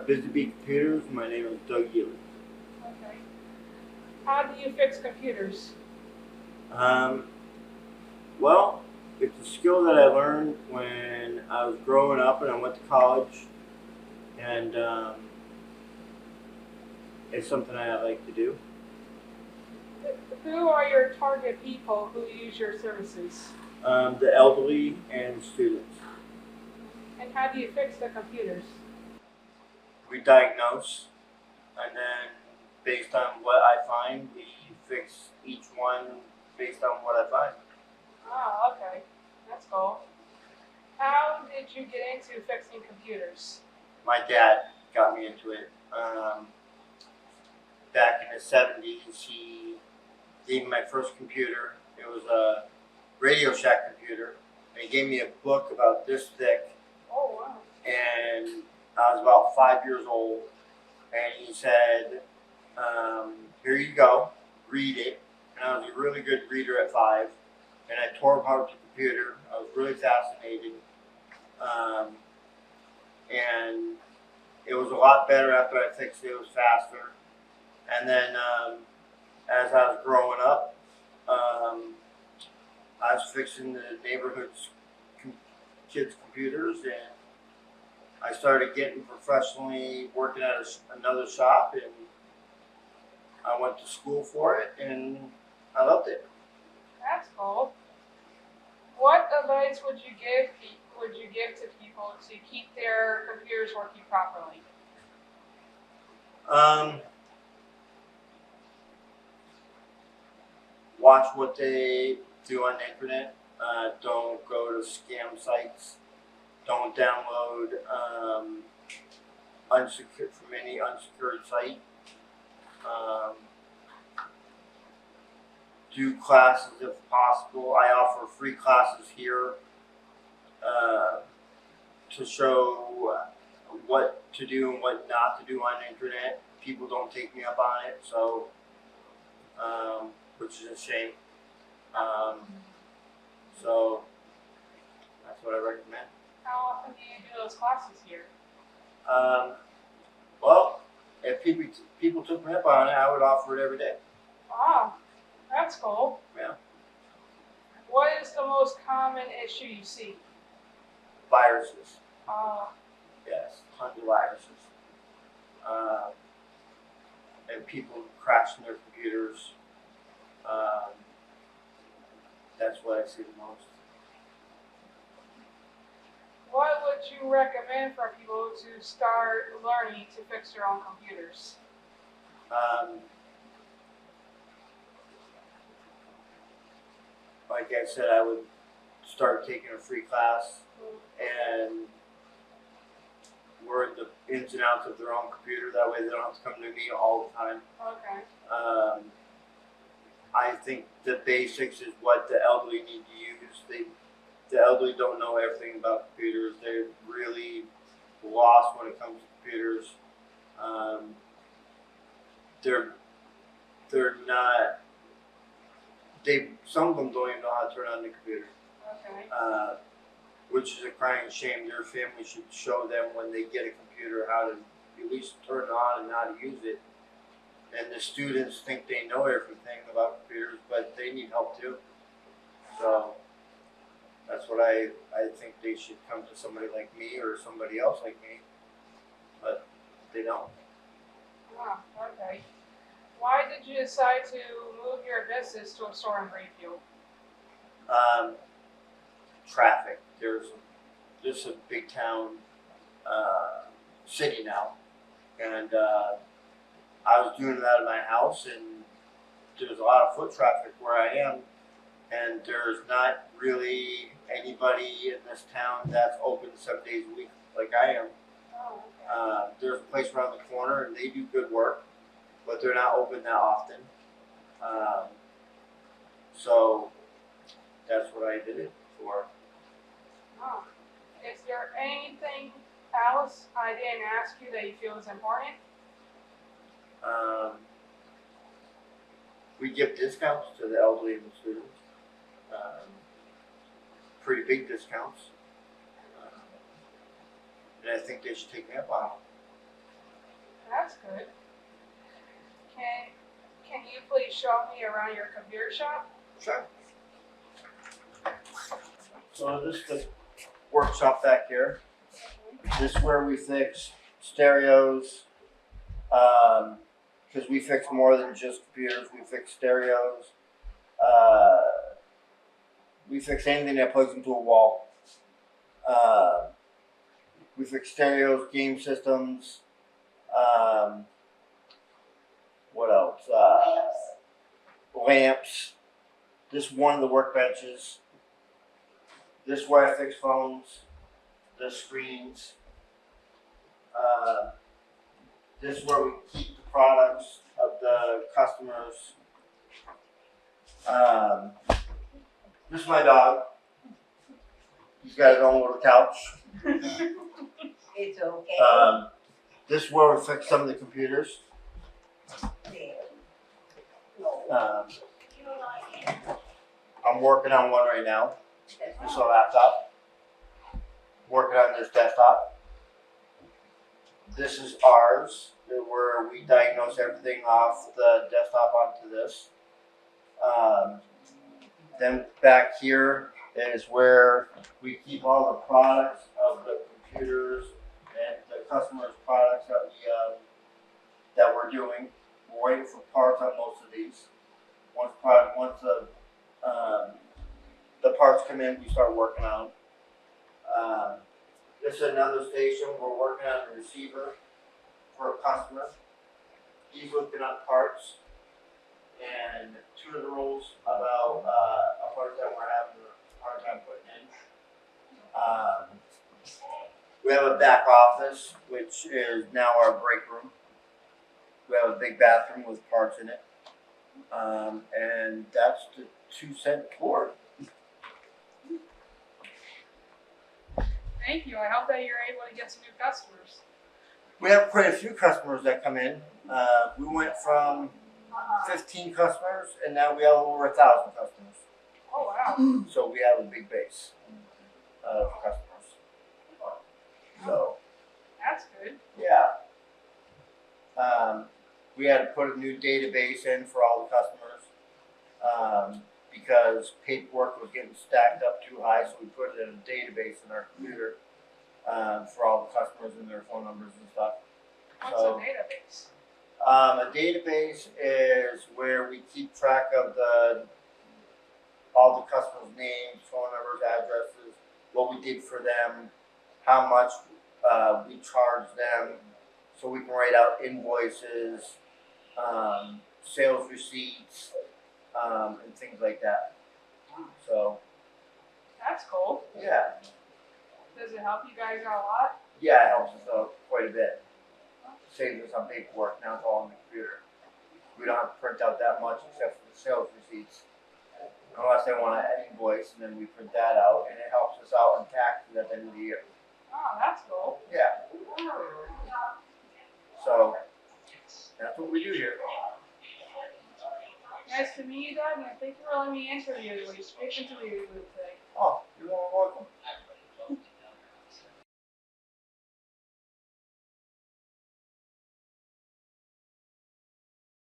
Busy Bee Computers. My name is Doug Ely. Okay. How do you fix computers? Um, well, it's a skill that I learned when I was growing up and I went to college, and it's something I like to do. Who are your target people who use your services? The elderly and students. And how do you fix the computers? We diagnose, and then based on what I find, we fix each one based on what I find. Oh, okay. That's cool. How did you get into fixing computers? My dad got me into it. Back in the 70s, he gave me my first computer. It was a Radio Shack computer. And he gave me a book about this thick, Oh, wow. and I was about 5 years old. And he said, "Here you go, read it." And I was a really good reader at 5. And I tore apart the computer. I was really fascinated, um, and it was a lot better after I fixed it. It was faster. And then as I was growing up, I was fixing the neighborhood's kids' computers, and I started getting professionally working at another shop, and I went to school for it, and I loved it. That's cool. What advice would you give to people to keep their computers working properly? Um, Watch what they do on the internet. Don't go to scam sites. Don't download unsecured from any unsecured site. Um, do classes if possible. I offer free classes here uh, to show what to do and what not to do on the internet. People don't take me up on it, so which is a shame. Um, so that's what I recommend. How often do you do those classes here? Um, well, if people took me up on it, I would offer it every day. Wow, that's cool. Yeah. What is the most common issue you see? Viruses. Uh, Yes, tons of viruses. Uh, and people crashing their computers. Um, that's what I see the most. what would you recommend for people to start learning to fix their own computers? Um, like I said, I would start taking a free class and learn the ins and outs of their own computer. That way they don't have to come to me all the time. Okay. I think the basics is what the elderly need to use. The elderly don't know everything about computers. They're really lost when it comes to computers. Um, they're not. Some of them don't even know how to turn on the computer, Okay. which is a crying shame. Their family should show them when they get a computer how to at least turn it on and how to use it. And the students think they know everything about computers, but they need help too. So that's what I think they should come to somebody like me or somebody else like me, but they don't. Ah, okay. Why did you decide to move your business to a store in Greenfield? Um, Traffic. This is a big town city now, and I was doing that at my house, and there's a lot of foot traffic where I am, and there's not really anybody in this town that's open 7 days a week like I am. Oh, okay. There's a place around the corner, and they do good work, but they're not open that often. Um, so that's what I did it for. Oh. Is there anything else I didn't ask you that you feel is important? Um, we give discounts to the elderly and the students. Pretty big discounts. And I think they should take me up on it. show me around your computer shop? Sure. So this is the workshop back here. This is where we fix stereos. Because we fix more than just computers. We fix stereos. We fix anything that plugs into a wall. We fix stereos, game systems. What else? Lamps. This is one of the workbenches. This is where I fix phones. The screens. This is where we keep the products of the customers. This is my dog. He's got his own little couch. It's okay. This is where we fix some of the computers. I'm working on one right now. This is a laptop. Working on this desktop. This is ours, where we diagnose everything off the desktop onto this. Then back here is where we keep all the products of the computers and the customers' products that we're doing. We're waiting for parts on most of these. Once the parts come in, we start working on them. This is another station. We're working on a receiver for a customer. He's looking up parts and tutorials about a part that we're having a hard time putting in. We have a back office, which is now our break room. We have a big bathroom with parts in it. And that's the 2-cent tour. Thank you. I hope that you're able to get some new customers. We have quite a few customers that come in. We went from 15 customers, and now we have over 1,000 customers. Oh, wow. So we have a big base of customers. So That's good. yeah, we had to put a new database in for all the customers because paperwork was getting stacked up too high. So we put it in a database in our computer for all the customers and their phone numbers and stuff. What's a database? A database is where we keep track of all the customers' names, phone numbers, addresses, what we did for them, how much we charge them, so we can write out invoices, sales receipts, and things like that. So That's cool. yeah, Does it help you guys out a lot? yeah, it helps us out quite a bit. Saves us on paperwork. Now it's all on the computer. We don't have to print out that much except for the sales receipts. Unless they want an invoice, and then we print that out, and it helps us out on taxes at the end of the year. Oh, that's cool. Yeah. So that's what we do here. Nice to meet you, Doug, and thank you for letting me interview you. Speak into you today. Oh, you're welcome.